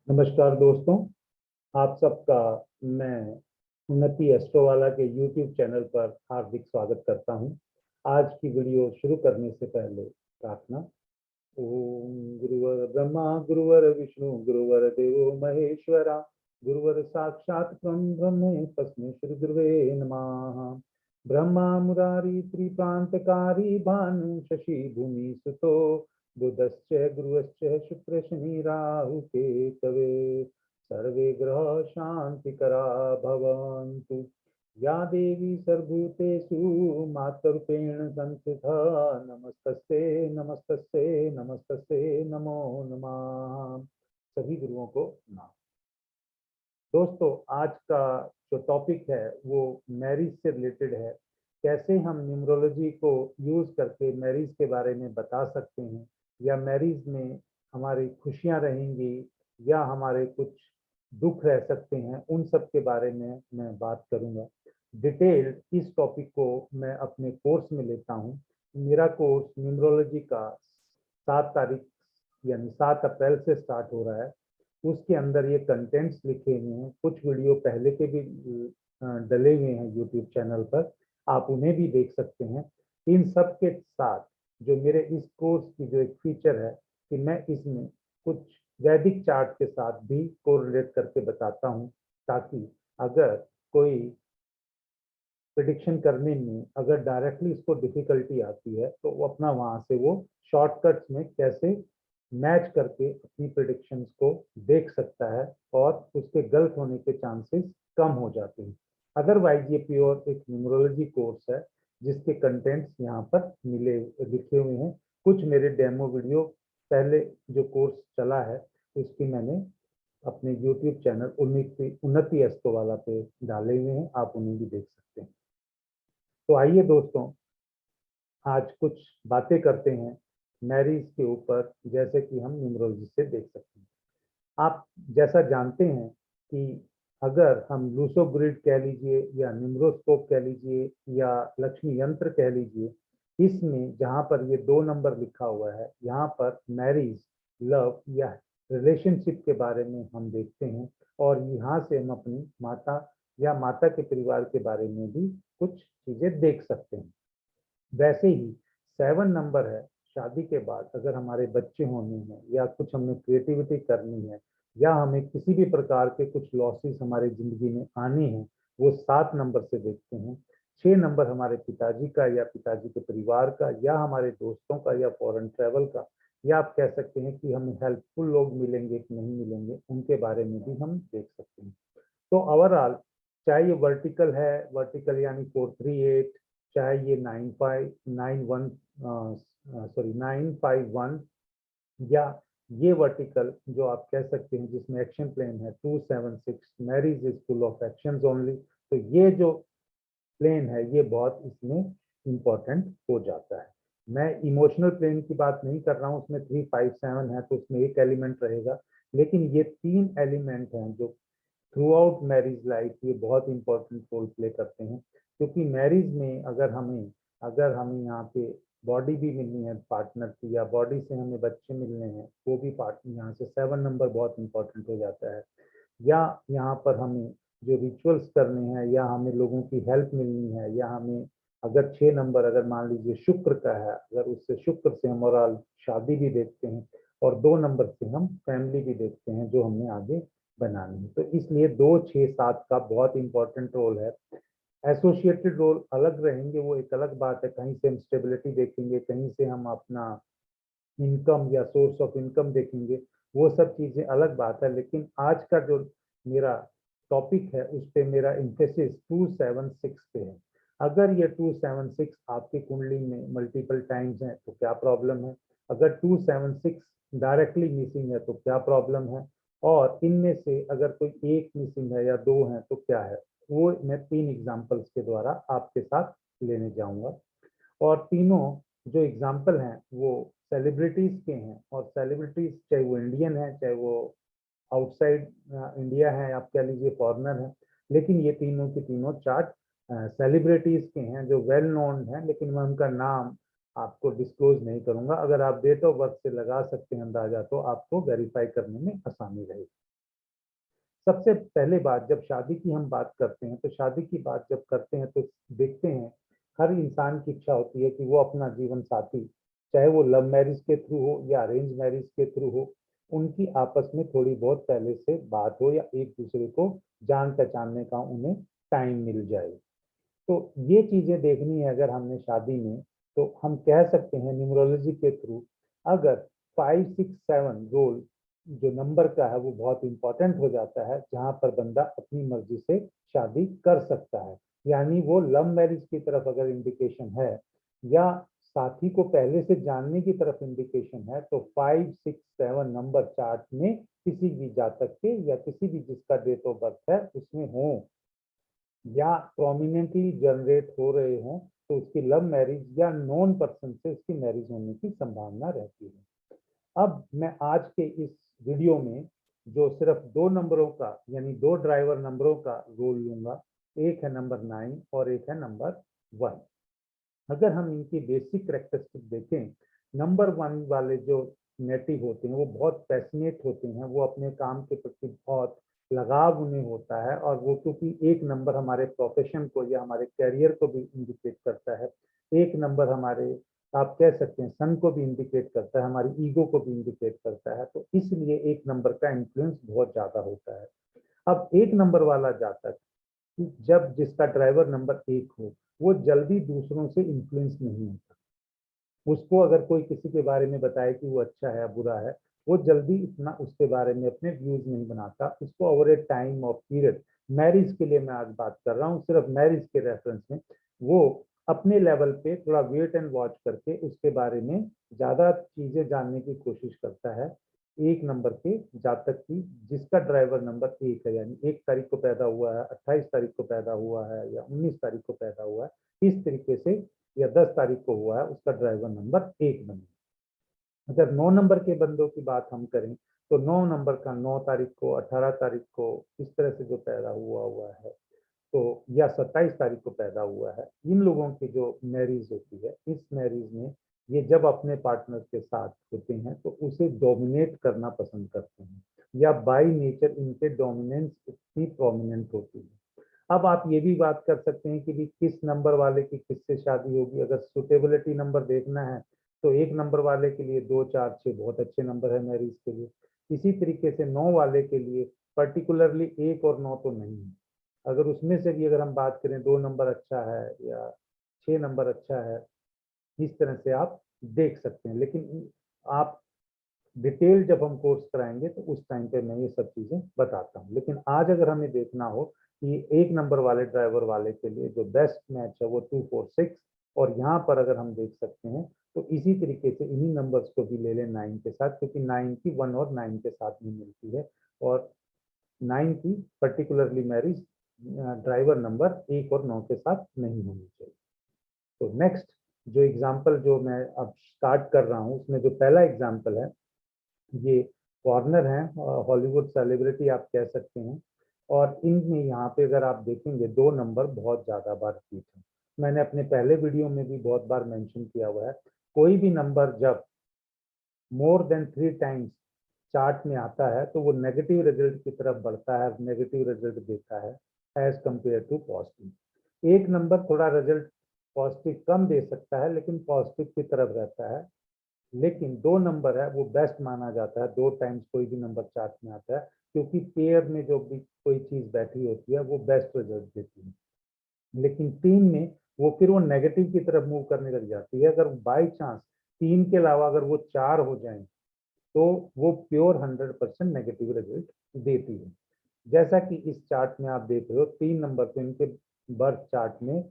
नमस्कार दोस्तों, आप सबका मैं उन्नति एस्ट्रोवाला के YouTube चैनल पर हार्दिक स्वागत करता हूं। आज की वीडियो शुरू करने से पहले प्रार्थना। ओम गुरुवर ब्रह्मा गुरुवर विष्णु गुरुवर देवो महेश्वरा गुरुवर साक्षात् ब्रह्म तस्मै श्री गुरुवे नमः। ब्रह्मा मुरारी त्रिप्रांतकारी भानु शशि भूमि सुतो बुधश्च गुरुश्च शुक्र शनि राहु केतवे सर्वे ग्रह शांतिकरा भवन्तु। या देवी सर्वभूतेषु मातृरूपेण संस्थिता नमस्तस्यै नमस्तस्यै नमस्तस्यै नमो नमः। सभी गुरुओं को नमः। दोस्तों, आज का जो टॉपिक है वो मैरिज से रिलेटेड है। कैसे हम न्यूमरोलॉजी को यूज करके मैरिज के बारे में बता सकते हैं, या मैरिज में हमारी खुशियां रहेंगी या हमारे कुछ दुख रह सकते हैं, उन सब के बारे में मैं बात करूंगा। डिटेल इस टॉपिक को मैं अपने कोर्स में लेता हूं। मेरा कोर्स न्यूमरोलॉजी का 7 तारीख यानी 7 अप्रैल से स्टार्ट हो रहा है। उसके अंदर ये कंटेंट्स लिखे हुए हैं, कुछ वीडियो पहले के भी डले हुए हैं यूट्यूब चैनल पर, आप उन्हें भी देख सकते हैं। इन सब के साथ जो मेरे इस कोर्स की जो एक फीचर है कि मैं इसमें कुछ वैदिक चार्ट के साथ भी कोरिलेट करके बताता हूं, ताकि अगर कोई प्रिडिक्शन करने में अगर डायरेक्टली इसको डिफिकल्टी आती है तो वो अपना वहां से वो शॉर्टकट्स में कैसे मैच करके अपनी प्रिडिक्शंस को देख सकता है और उसके गलत होने के चांसेस कम हो जाते हैं। अदरवाइज ये प्योर एक न्यूमरोलॉजी कोर्स है जिसके कंटेंट्स यहाँ पर लिखे हुए हैं। कुछ मेरे डेमो वीडियो पहले जो कोर्स चला है उसकी मैंने अपने यूट्यूब चैनल उन्नति एस्ट्रोवाला पे डाले हुए हैं, आप उन्हें भी देख सकते हैं। तो आइए दोस्तों, आज कुछ बातें करते हैं मैरिज के ऊपर, जैसे कि हम न्यूमरोलॉजी से देख सकते हैं। आप जैसा जानते हैं कि अगर हम लूसो ग्रिड कह लीजिए या न्यूमरोस्कोप कह लीजिए या लक्ष्मी यंत्र कह लीजिए, इसमें जहां पर ये 2 नंबर लिखा हुआ है, यहाँ पर मैरिज, लव या रिलेशनशिप के बारे में हम देखते हैं, और यहाँ से हम अपनी माता या माता के परिवार के बारे में भी कुछ चीजें देख सकते हैं। वैसे ही 7 नंबर है, शादी के बाद अगर हमारे बच्चे होने हैं या कुछ हमें क्रिएटिविटी करनी है या हमें किसी भी प्रकार के कुछ लॉसेस हमारी जिंदगी में आने हैं, वो 7 नंबर से देखते हैं। 6 नंबर हमारे पिताजी का या पिताजी के परिवार का या हमारे दोस्तों का या फॉरेन ट्रेवल का, या आप कह सकते हैं कि हमें हेल्पफुल लोग मिलेंगे कि नहीं मिलेंगे, उनके बारे में भी हम देख सकते हैं। तो ओवरऑल चाहे ये वर्टिकल है, वर्टिकल यानी 438, चाहे ये 951 या ये वर्टिकल जो आप कह सकते हैं जिसमें एक्शन प्लेन है 276, marriage is full of actions only. तो ये जो प्लेन है ये बहुत इसमें इम्पोर्टेंट हो जाता है। मैं इमोशनल प्लेन की बात नहीं कर रहा हूँ, उसमें 357 है तो उसमें एक एलिमेंट रहेगा, लेकिन ये 3 एलिमेंट हैं जो थ्रू आउट मैरिज लाइफ ये बहुत इंपॉर्टेंट रोल प्ले करते हैं। क्योंकि मैरिज में अगर हमें यहाँ पे बॉडी भी मिलनी है पार्टनर की, या बॉडी से हमें बच्चे मिलने हैं, वो भी पार्टनर यहाँ से 7 नंबर बहुत इंपॉर्टेंट हो जाता है। या यहाँ पर हमें जो रिचुअल्स करने हैं या हमें लोगों की हेल्प मिलनी है, या हमें अगर 6 नंबर अगर मान लीजिए शुक्र का है, अगर उससे शुक्र से हम और शादी भी देखते हैं, और 2 नंबर से हम फैमिली भी देखते हैं जो हमने आगे बनानी है। तो इसलिए 2, 6, 7 का बहुत इंपॉर्टेंट रोल है। एसोसिएटेड रोल अलग रहेंगे, वो एक अलग बात है। कहीं से हम स्टेबिलिटी देखेंगे, कहीं से हम अपना इनकम या सोर्स ऑफ इनकम देखेंगे, वो सब चीजें अलग बात है। लेकिन आज का जो मेरा टॉपिक है उस पे मेरा इंफेसिस 276 पे है। अगर ये 276 आपकी कुंडली में मल्टीपल टाइम्स है तो क्या प्रॉब्लम है, अगर 276 डायरेक्टली मिसिंग है तो क्या प्रॉब्लम है, और इनमें से अगर कोई एक मिसिंग है या दो है तो क्या है, वो मैं 3 एग्जाम्पल्स के द्वारा आपके साथ लेने जाऊंगा। और तीनों जो एग्जाम्पल हैं वो सेलिब्रिटीज के हैं, और सेलिब्रिटीज चाहे वो इंडियन है चाहे वो आउटसाइड इंडिया है, आप कह लीजिए फॉरेनर है, लेकिन ये तीनों के तीनों चार्ट सेलिब्रिटीज के हैं जो वेल नोन हैं, लेकिन मैं उनका नाम आपको डिस्क्लोज नहीं करूंगा। अगर आप डेट ऑफ बर्थ से लगा सकते हैं अंदाजा तो आपको वेरीफाई करने में आसानी रहेगी। सबसे पहले बात, जब शादी की हम बात करते हैं तो शादी की बात जब करते हैं तो देखते हैं हर इंसान की इच्छा होती है कि वो अपना जीवन साथी, चाहे वो लव मैरिज के थ्रू हो या अरेंज मैरिज के थ्रू हो, उनकी आपस में थोड़ी बहुत पहले से बात हो या एक दूसरे को जान पहचानने का उन्हें टाइम मिल जाए। तो ये चीजें देखनी है अगर हमने शादी में, तो हम कह सकते हैं न्यूमरोलॉजी के थ्रू, अगर 5, 6, 7 रोल जो नंबर का है वो बहुत इंपॉर्टेंट हो जाता है, जहां पर बंदा अपनी मर्जी से शादी कर सकता है। यानी वो लव मैरिज की तरफ अगर इंडिकेशन है या साथी को पहले से जानने की तरफ इंडिकेशन है, तो 5, 6, 7 नंबर चार्ट में किसी भी जातक के या किसी भी जिसका डेट ऑफ बर्थ है उसमें हो या प्रोमिनेंटली जनरेट हो रहे हों, तो उसकी लव मैरिज या नॉन पर्सन से उसकी मैरिज होने की संभावना रहती है। अब मैं आज के इस वीडियो में जो सिर्फ दो नंबरों का यानी दो ड्राइवर नंबरों का रोल लूंगा, एक है नंबर 9 और एक है नंबर 1। अगर हम इनकी बेसिक कैरेक्टरिस्टिक देखें, नंबर 1 वाले जो नेटिव होते हैं वो बहुत पैशनेट होते हैं, वो अपने काम के प्रति बहुत लगाव उन्हें होता है, और वो क्योंकि एक नंबर हमारे प्रोफेशन को या हमारे कैरियर को भी इंडिकेट करता है, एक नंबर हमारे आप कह सकते हैं सन को भी इंडिकेट करता है, हमारी ईगो को भी इंडिकेट करता है, तो इसलिए एक नंबर का इन्फ्लुएंस बहुत ज्यादा होता है। अब एक नंबर वाला जातक जब जिसका ड्राइवर नंबर 1 हो, वो जल्दी दूसरों से इन्फ्लुएंस नहीं होता। उसको अगर कोई किसी के बारे में बताए कि वो अच्छा है बुरा है, वो जल्दी इतना उसके बारे में अपने व्यूज नहीं बनाता। उसको over A time of period, marriage के लिए मैं आज बात कर रहा हूँ, सिर्फ मैरिज के रेफरेंस में, वो अपने लेवल पे थोड़ा वेट एंड वॉच करके उसके बारे में ज्यादा चीजें जानने की कोशिश करता है। एक नंबर के जातक की जिसका ड्राइवर नंबर 1 है, यानी 1 तारीख को पैदा हुआ है, 28 तारीख को पैदा हुआ है या 19 तारीख को पैदा हुआ है, इस तरीके से या 10 तारीख को हुआ है, उसका ड्राइवर नंबर 1 बने। अगर 9 नंबर के बंदों की बात हम करें, तो 9 नंबर का 9 तारीख को, 18 तारीख को, इस तरह से जो पैदा हुआ हुआ है, तो या 27 तारीख को पैदा हुआ है, इन लोगों की जो मैरिज होती है, इस मैरिज में ये जब अपने पार्टनर के साथ होते हैं तो उसे डोमिनेट करना पसंद करते हैं, या बाय नेचर इनके डोमिनेंस इतनी प्रोमिनेंट होती है। अब आप ये भी बात कर सकते हैं कि भी किस नंबर वाले की किससे शादी होगी। अगर सुटेबिलिटी नंबर देखना है तो एक नंबर वाले के लिए 2, 4, 6 बहुत अच्छे नंबर है मैरिज के लिए। इसी तरीके से 9 वाले के लिए पर्टिकुलरली 1 और 9 तो नहीं है। अगर उसमें से भी अगर हम बात करें 2 नंबर अच्छा है या 6 नंबर अच्छा है, इस तरह से आप देख सकते हैं। लेकिन आप डिटेल जब हम कोर्स कराएंगे तो उस टाइम पे मैं ये सब चीजें बताता हूँ। लेकिन आज अगर हमें देखना हो कि एक नंबर वाले ड्राइवर वाले के लिए जो बेस्ट मैच है वो 2, 4, 6, और यहाँ पर अगर हम देख सकते हैं तो इसी तरीके से इन्हीं नंबर्स को भी ले लें 9 के साथ, क्योंकि 9 की 1 और 9 के साथ नहीं मिलती है, और 9 की पर्टिकुलरली मैरिज ड्राइवर नंबर 1 और 9 के साथ नहीं होनी चाहिए। तो नेक्स्ट जो एग्जाम्पल जो मैं अब स्टार्ट कर रहा हूँ, उसमें जो पहला एग्जाम्पल है, ये कॉर्नर है, हॉलीवुड सेलिब्रिटी आप कह सकते हैं, और इनमें यहाँ पे अगर आप देखेंगे 2 नंबर बहुत ज्यादा बार रिपीट है। मैंने अपने पहले वीडियो में भी बहुत बार मेंशन किया हुआ है, कोई भी नंबर जब मोर देन 3 टाइम्स चार्ट में आता है तो वो नेगेटिव रिजल्ट की तरफ बढ़ता है, नेगेटिव रिजल्ट देता है एज कंपेयर टू पॉजिटिव। एक नंबर थोड़ा रिजल्ट पॉजिटिव कम दे सकता है लेकिन पॉजिटिव की तरफ रहता है, लेकिन 2 नंबर है वो बेस्ट माना जाता है। 2 टाइम्स कोई भी नंबर चार्ट में आता है, क्योंकि पेयर में जो भी कोई चीज बैठी होती है वो बेस्ट रिजल्ट देती है। लेकिन 3 में वो नेगेटिव की तरफ मूव करने लग जाती है। अगर बाई चांस 3 के अलावा अगर वो 4 हो जाए तो वो प्योर 100% नेगेटिव रिजल्ट देती है। जैसा कि इस चार्ट में आप देख रहे हो, 3 नंबर तो इनके बर्थ चार्ट में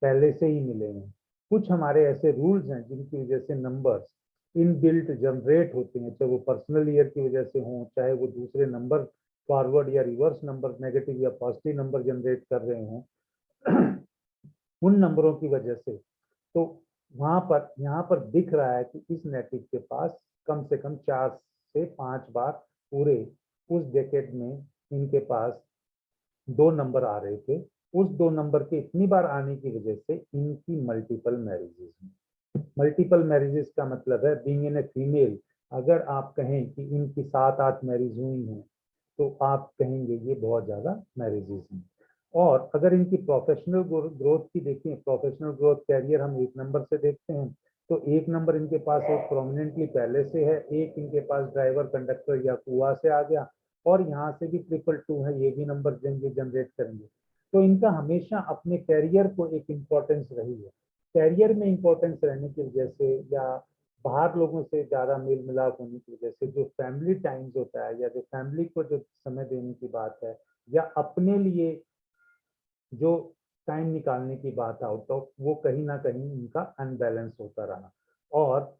पहले से ही मिले हैं। कुछ हमारे ऐसे रूल्स हैं जिनकी वजह से नंबर्स इनबिल्ट जनरेट होते हैं, चाहे वो पर्सनल ईयर की वजह से हों, चाहे वो दूसरे नंबर फॉरवर्ड या रिवर्स नंबर नेगेटिव या पॉजिटिव नंबर जनरेट कर रहे हों उन नंबरों की वजह से। तो वहां पर यहाँ पर दिख रहा है कि इस नेटिव के पास कम से कम 4 से 5 बार पूरे उस डेकेड में इनके पास 2 नंबर आ रहे थे। उस 2 नंबर के इतनी बार आने की वजह से इनकी मल्टीपल मैरिजेस हैं। मल्टीपल मैरिजेस का मतलब है बीइंग इन ए फीमेल, अगर आप कहें कि इनकी 7, 8 मैरिज हुई हैं, तो आप कहेंगे ये बहुत ज़्यादा मैरिजेस हैं। और अगर इनकी प्रोफेशनल ग्रोथ की देखें, प्रोफेशनल ग्रोथ कैरियर हम 1 नंबर से देखते हैं, तो 1 नंबर इनके पास एक प्रोमिनेंटली पहले से है, एक इनके पास ड्राइवर, कंडक्टर या कुआ से आ गया, और यहाँ से भी 222 है, ये भी नंबर जनरेट करेंगे। तो इनका हमेशा अपने कैरियर को एक इम्पोर्टेंस रही है। कैरियर में इम्पोर्टेंस रहने की वजह से या बाहर लोगों से ज़्यादा मेल मिलाप होने की वजह से जो फैमिली टाइम्स होता है, या जो फैमिली को जो समय देने की बात है, या अपने लिए जो टाइम निकालने की बात है, तो वो कहीं ना कहीं इनका अनबैलेंस होता रहा। और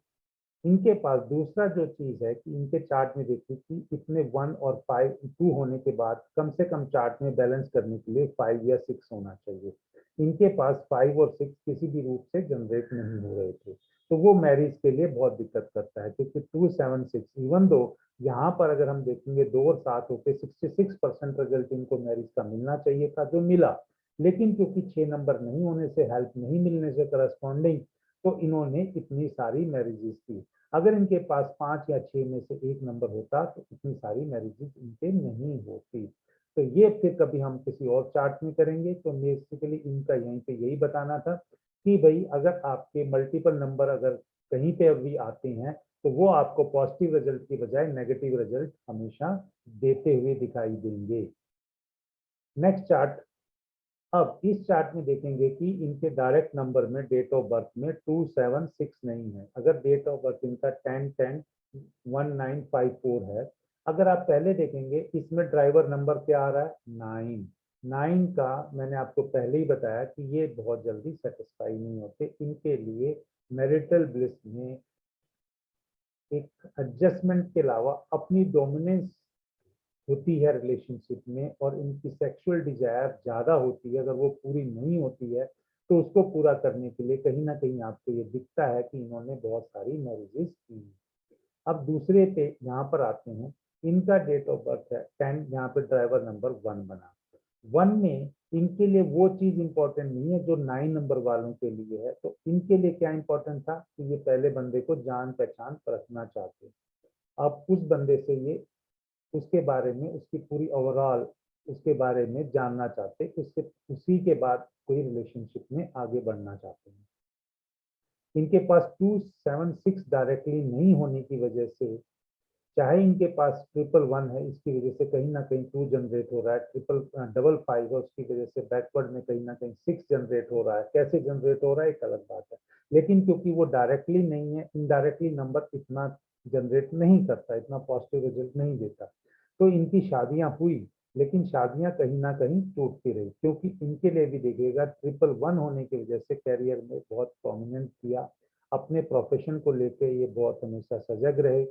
इनके पास दूसरा जो चीज है कि इनके चार्ट में देखिए कि इतने 1 और 5 2 होने के बाद कम से कम चार्ट में बैलेंस करने के लिए 5 या 6 होना चाहिए। इनके पास 5 और 6 किसी भी रूप से जनरेट नहीं हो रहे थे, तो वो मैरिज के लिए बहुत दिक्कत करता है, क्योंकि 2 7 6 इवन दो यहाँ पर अगर हम देखेंगे 2 और 7 होके 66% रिजल्ट इनको मैरिज का मिलना चाहिए था, जो मिला। लेकिन क्योंकि 6 नंबर नहीं होने से, हेल्प नहीं मिलने से करस्पॉन्डिंग, तो इन्होंने इतनी सारी मैरिजेस की। अगर इनके पास 5 या 6 में से 1 नंबर होता तो इतनी सारी मैरिजेस इनके नहीं होती। तो ये फिर कभी हम किसी और चार्ट में करेंगे। तो बेसिकली इनका यहीं पे यही बताना था कि भाई अगर आपके मल्टीपल नंबर अगर कहीं पे भी आते हैं, तो वो आपको पॉजिटिव रिजल्ट की बजाय नेगेटिव रिजल्ट हमेशा देते हुए दिखाई देंगे। Next chart. अब इस चार्ट में देखेंगे कि इनके डायरेक्ट नंबर में डेट ऑफ बर्थ में 276 नहीं है। अगर डेट ऑफ बर्थ इनका 10-10-1954 है, अगर आप पहले देखेंगे इसमें ड्राइवर नंबर क्या आ रहा है, 9। 9 का मैंने आपको पहले ही बताया कि ये बहुत जल्दी सेटिस्फाई नहीं होते। इनके लिए मैरिटल ब्लिस में एक एडजस्टमेंट के अलावा अपनी डोमिनेंस होती है रिलेशनशिप में, और इनकी सेक्सुअल डिजायर ज्यादा होती है। अगर वो पूरी नहीं होती है तो उसको पूरा करने के लिए कहीं ना कहीं आपको ये दिखता है कि इन्होंने बहुत सारी मैरिजेस की। अब दूसरे पे यहाँ पर आते हैं। इनका डेट ऑफ बर्थ है 10, यहाँ पे ड्राइवर नंबर 1 बना। 1 में इनके लिए वो चीज इंपॉर्टेंट नहीं है जो 9 नंबर वालों के लिए है। तो इनके लिए क्या इंपॉर्टेंट था कि ये पहले बंदे को जान पहचान परखना चाहते। अब उस बंदे से ये उसके बारे में, उसकी पूरी ओवरऑल उसके बारे में जानना चाहते, उससे उसी के बाद कोई रिलेशनशिप में आगे बढ़ना चाहते हैं। इनके पास 276 डायरेक्टली नहीं होने की वजह से, चाहे इनके पास 111 है, इसकी वजह से कहीं ना कहीं 2 जनरेट हो रहा है, 555 है उसकी वजह से बैकवर्ड में कहीं ना कहीं 6 जनरेट हो रहा है। कैसे जनरेट हो रहा है एक अलग बात है, लेकिन क्योंकि वो डायरेक्टली नहीं है, इनडायरेक्टली नंबर इतना जनरेट नहीं करता, इतना पॉजिटिव रिजल्ट नहीं देता। तो इनकी शादियां हुई, लेकिन शादियां कहीं ना कहीं टूटती रही, क्योंकि इनके लिए भी देखिएगा 111 होने की वजह से कैरियर में बहुत प्रोमिनेंट किया, अपने प्रोफेशन को लेके ये बहुत हमेशा सजग रहे।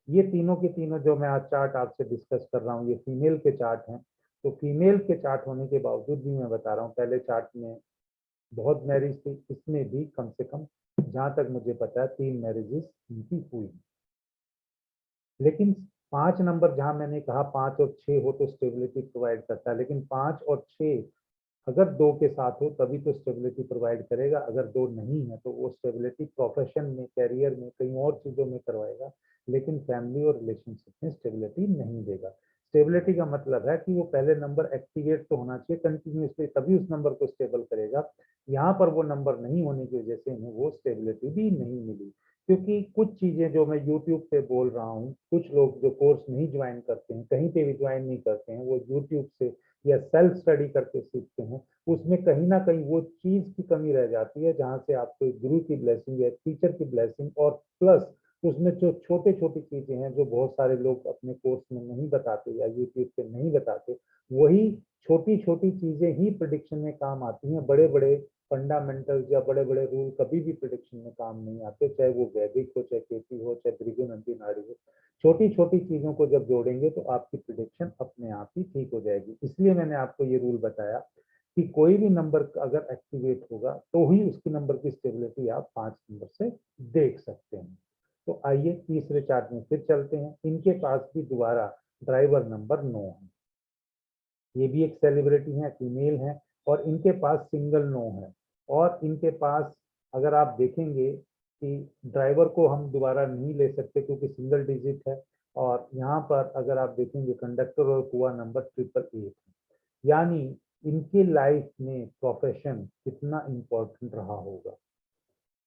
ये तीनों के तीनों जो मैं आज चार्ट आपसे डिस्कस कर रहा हूँ, ये फीमेल के चार्ट हैं। तो फीमेल के चार्ट होने के बावजूद भी मैं बता रहा हूँ, पहले चार्ट में बहुत मैरिज थी, इसमें भी कम से कम जहां तक मुझे पता है 3 मैरिजेस इनकी हुई। लेकिन 5 नंबर, जहां मैंने कहा 5 और 6 हो तो स्टेबिलिटी प्रोवाइड करता है, लेकिन 5 और 6 अगर 2 के साथ हो तभी तो स्टेबिलिटी प्रोवाइड करेगा। अगर 2 नहीं है तो वो स्टेबिलिटी प्रोफेशन में, कैरियर में, कई और चीजों में करवाएगा, लेकिन फैमिली और रिलेशनशिप में स्टेबिलिटी नहीं देगा। स्टेबिलिटी का मतलब है कि वो पहले नंबर एक्टिवेट तो होना चाहिए कंटिन्यूसली, तभी उस नंबर को स्टेबल करेगा। यहाँ पर वो नंबर नहीं होने की वजह से इन्हें वो स्टेबिलिटी भी नहीं मिली। क्योंकि कुछ चीजें जो मैं यूट्यूब पे बोल रहा हूँ, कुछ लोग जो कोर्स नहीं ज्वाइन करते हैं, कहीं पे भी ज्वाइन नहीं करते हैं, वो यूट्यूब से या सेल्फ स्टडी करके सीखते हैं, उसमें कहीं ना कहीं वो चीज की कमी रह जाती है जहां से आपको एक गुरु की ब्लेसिंग या टीचर की ब्लेसिंग, और प्लस उसमें जो छोटे छोटी चीजें हैं जो बहुत सारे लोग अपने कोर्स में नहीं बताते या यूट्यूब पे नहीं बताते, वही छोटी छोटी चीजें ही प्रिडिक्शन में काम आती हैं। बड़े बड़े फंडामेंटल्स या बड़े बड़े रूल कभी भी प्रिडिक्शन में काम नहीं आते, चाहे वो वैदिक हो, चाहे केपी हो, चाहे त्रिगुणंती नाड़ी हो। छोटी छोटी चीजों को जब जोड़ेंगे तो आपकी प्रिडिक्शन अपने आप ही ठीक हो जाएगी। इसलिए मैंने आपको ये रूल बताया कि कोई भी नंबर अगर एक्टिवेट होगा तो ही उसकी नंबर की स्टेबिलिटी आप 5 नंबर से देख सकते हैं। तो आइए तीसरे चार्ट में फिर चलते हैं। इनके पास भी दोबारा ड्राइवर नंबर 9 है। ये भी एक सेलिब्रिटी है, फीमेल है, और इनके पास सिंगल 9 है। और इनके पास अगर आप देखेंगे कि ड्राइवर को हम दोबारा नहीं ले सकते क्योंकि सिंगल डिजिट है, और यहाँ पर अगर आप देखेंगे कंडक्टर और कुआ नंबर 888 यानी इनके लाइफ में प्रोफेशन कितना इम्पोर्टेंट रहा होगा,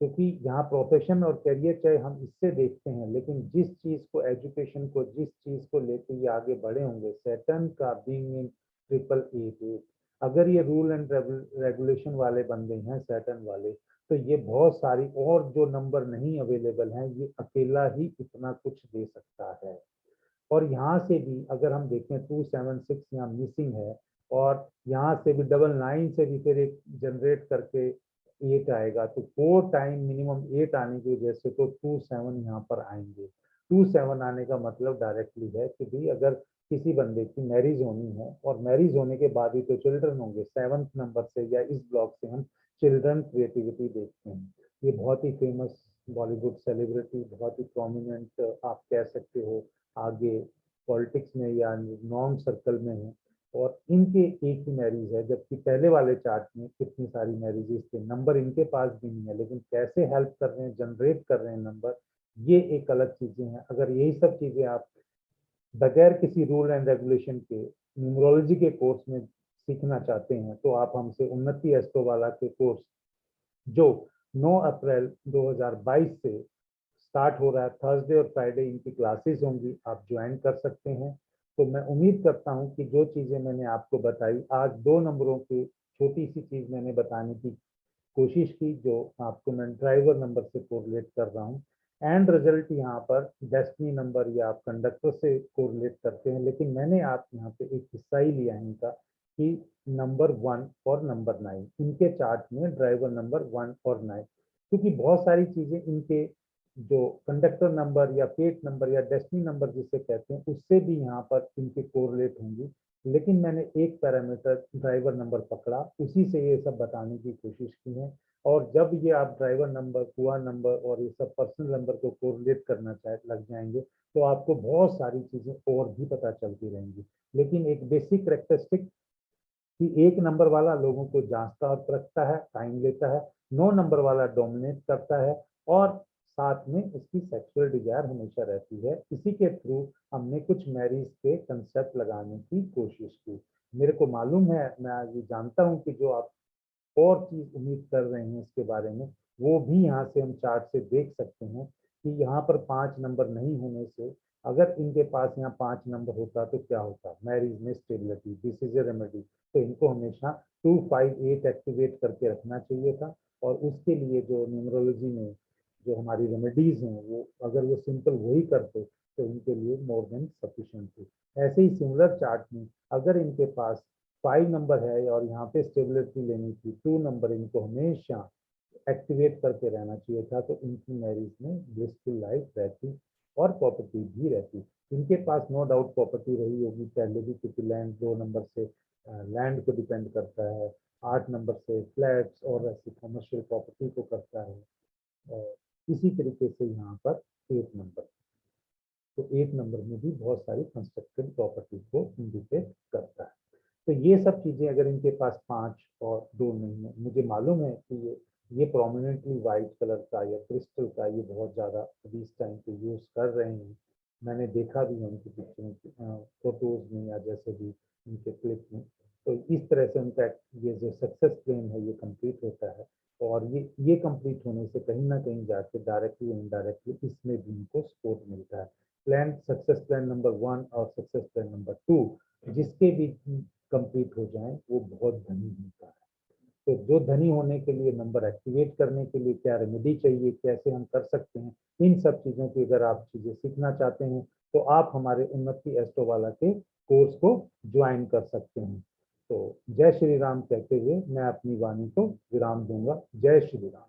क्योंकि यहाँ प्रोफेशन और करियर चाहे हम इससे देखते हैं, लेकिन जिस चीज को एजुकेशन को जिस चीज को लेकर ये आगे बढ़े होंगे, सैटर्न का बीइंग इन 888, अगर ये रूल एंड रेगुलेशन वाले बंदे हैं सैटर्न वाले, तो ये बहुत सारी और जो नंबर नहीं अवेलेबल हैं ये अकेला ही इतना कुछ दे सकता है। और यहाँ से भी अगर हम देखें 276 यहाँ मिसिंग है, और यहाँ से भी 99 से भी फिर एक जनरेट करके 8 आएगा, तो 4 टाइम मिनिमम 8 आने की वजह से तो 27 यहाँ पर आएंगे। 27 आने का मतलब डायरेक्टली है कि भाई अगर किसी बंदे की मैरिज होनी है, और मैरिज होने के बाद ही तो चिल्ड्रन होंगे, 7th नंबर से या इस ब्लॉक से हम चिल्ड्रन क्रिएटिविटी देखते हैं। ये बहुत ही फेमस बॉलीवुड सेलिब्रिटी, बहुत ही प्रोमिनेंट आप कह सकते हो, आगे पॉलिटिक्स में या नॉन सर्कल में है, और इनके एक ही मैरिज है, जबकि पहले वाले चार्ट में कितनी सारी मैरिजेस थे। नंबर इनके पास भी नहीं है, लेकिन कैसे हेल्प कर रहे हैं, जनरेट कर रहे हैं नंबर, ये एक अलग चीजें हैं। अगर यही सब चीजें आप बगैर किसी रूल एंड रेगुलेशन के न्यूमरोलॉजी के कोर्स में सीखना चाहते हैं, तो आप हमसे उन्नति एस्ट्रोवाला के कोर्स जो 9 अप्रैल 2022 से स्टार्ट हो रहा है, थर्सडे और फ्राइडे इनकी क्लासेस होंगी, आप ज्वाइन कर सकते हैं। तो मैं उम्मीद करता हूं कि जो चीजें मैंने आपको बताई आज, 2 नंबरों की छोटी सी चीज मैंने बताने की कोशिश की, जो आपको मैं ड्राइवर नंबर से कोरिलेट कर रहा हूँ। एंड रिजल्ट यहाँ पर डेस्टिनी नंबर या आप कंडक्टर से कोरिलेट करते हैं, लेकिन मैंने आप यहाँ पे एक हिस्सा ही लिया है इनका कि नंबर 1 और नंबर 9 इनके चार्ट में ड्राइवर नंबर 1 और 9, क्योंकि बहुत सारी चीजें इनके जो कंडक्टर नंबर या पेट नंबर या डेस्टिनी नंबर जिसे कहते हैं उससे भी यहाँ पर इनके कोरिलेट होंगी, लेकिन मैंने एक पैरामीटर ड्राइवर नंबर पकड़ा, उसी से ये सब बताने की कोशिश की है। और जब ये आप ड्राइवर नंबर, कुआ नंबर और ये सब पर्सनल नंबर को कोरिलेट करना लग जाएंगे, तो आपको बहुत सारी चीजें और भी पता चलती रहेंगी। लेकिन एक बेसिक करेक्टरिस्टिक कि एक नंबर वाला लोगों को जांचता और परखता है, टाइम लेता है, 9 नंबर वाला डोमिनेट करता है, और साथ में उसकी सेक्सुअल डिजायर हमेशा रहती है। इसी के थ्रू हमने कुछ मैरिज के कंसेप्ट लगाने की कोशिश की। मेरे को मालूम है, मैं आज ये जानता हूँ कि जो आप और चीज उम्मीद कर रहे हैं इसके बारे में, वो भी यहाँ से हम चार्ट से देख सकते हैं कि यहाँ पर 5 नंबर नहीं होने से, अगर इनके पास यहाँ 5 नंबर होता तो क्या होता, मैरिज में stability, this is a remedy. तो इनको हमेशा 258 एक्टिवेट करके रखना चाहिए था, और उसके लिए जो न्यूमरोलॉजी में जो हमारी रेमेडीज हैं, वो अगर वो सिंपल वही करते तो इनके लिए मोर देन सफिशिएंट थी। ऐसे ही सिमिलर चार्ट में अगर इनके पास 5 नंबर है और यहाँ पे स्टेबिलिटी लेनी थी, 2 नंबर इनको हमेशा एक्टिवेट करके रहना चाहिए था, तो इनकी मैरिज में ब्लिसफुल लाइफ रहती और प्रॉपर्टी भी रहती। इनके पास नो डाउट प्रॉपर्टी रही होगी पहले भी, क्योंकि लैंड 2 नंबर से लैंड को डिपेंड करता है, 8 नंबर से फ्लैट्स और ऐसी कमर्शियल प्रॉपर्टी को करता है, और इसी तरीके से यहाँ पर 8 नंबर, तो 8 नंबर में भी बहुत सारी कंस्ट्रक्टेड प्रॉपर्टी को इंडिकेट करता है। तो ये सब चीजें अगर इनके पास 5 और 2 नहीं है, मुझे मालूम है कि ये प्रोमिनेंटली वाइट कलर का या क्रिस्टल का ये बहुत ज्यादा अभी इस टाइम पे यूज कर रहे हैं। मैंने देखा भी है उनकी पिक्चरों फोटोज में या जैसे भी उनके क्लिप में। तो इस तरह से उनका ये जो सक्सेस प्लान है ये कंप्लीट होता है, और ये कंप्लीट होने से कहीं ना कहीं जाके डायरेक्टली इनडायरेक्टली इसमें भी उनको सपोर्ट मिलता है। प्लान सक्सेस प्लान नंबर 1 और सक्सेस प्लान नंबर 2 जिसके भी कंप्लीट हो जाए वो बहुत धनी होता है। तो जो धनी होने के लिए, नंबर एक्टिवेट करने के लिए क्या रेमेडी चाहिए, कैसे हम कर सकते हैं, इन सब चीजों की अगर आप चीजें सीखना चाहते हैं, तो आप हमारे उन्नति एस्ट्रोवाला के कोर्स को ज्वाइन कर सकते हैं। तो जय श्री राम कहते हुए मैं अपनी वाणी को विराम दूंगा। जय श्री राम।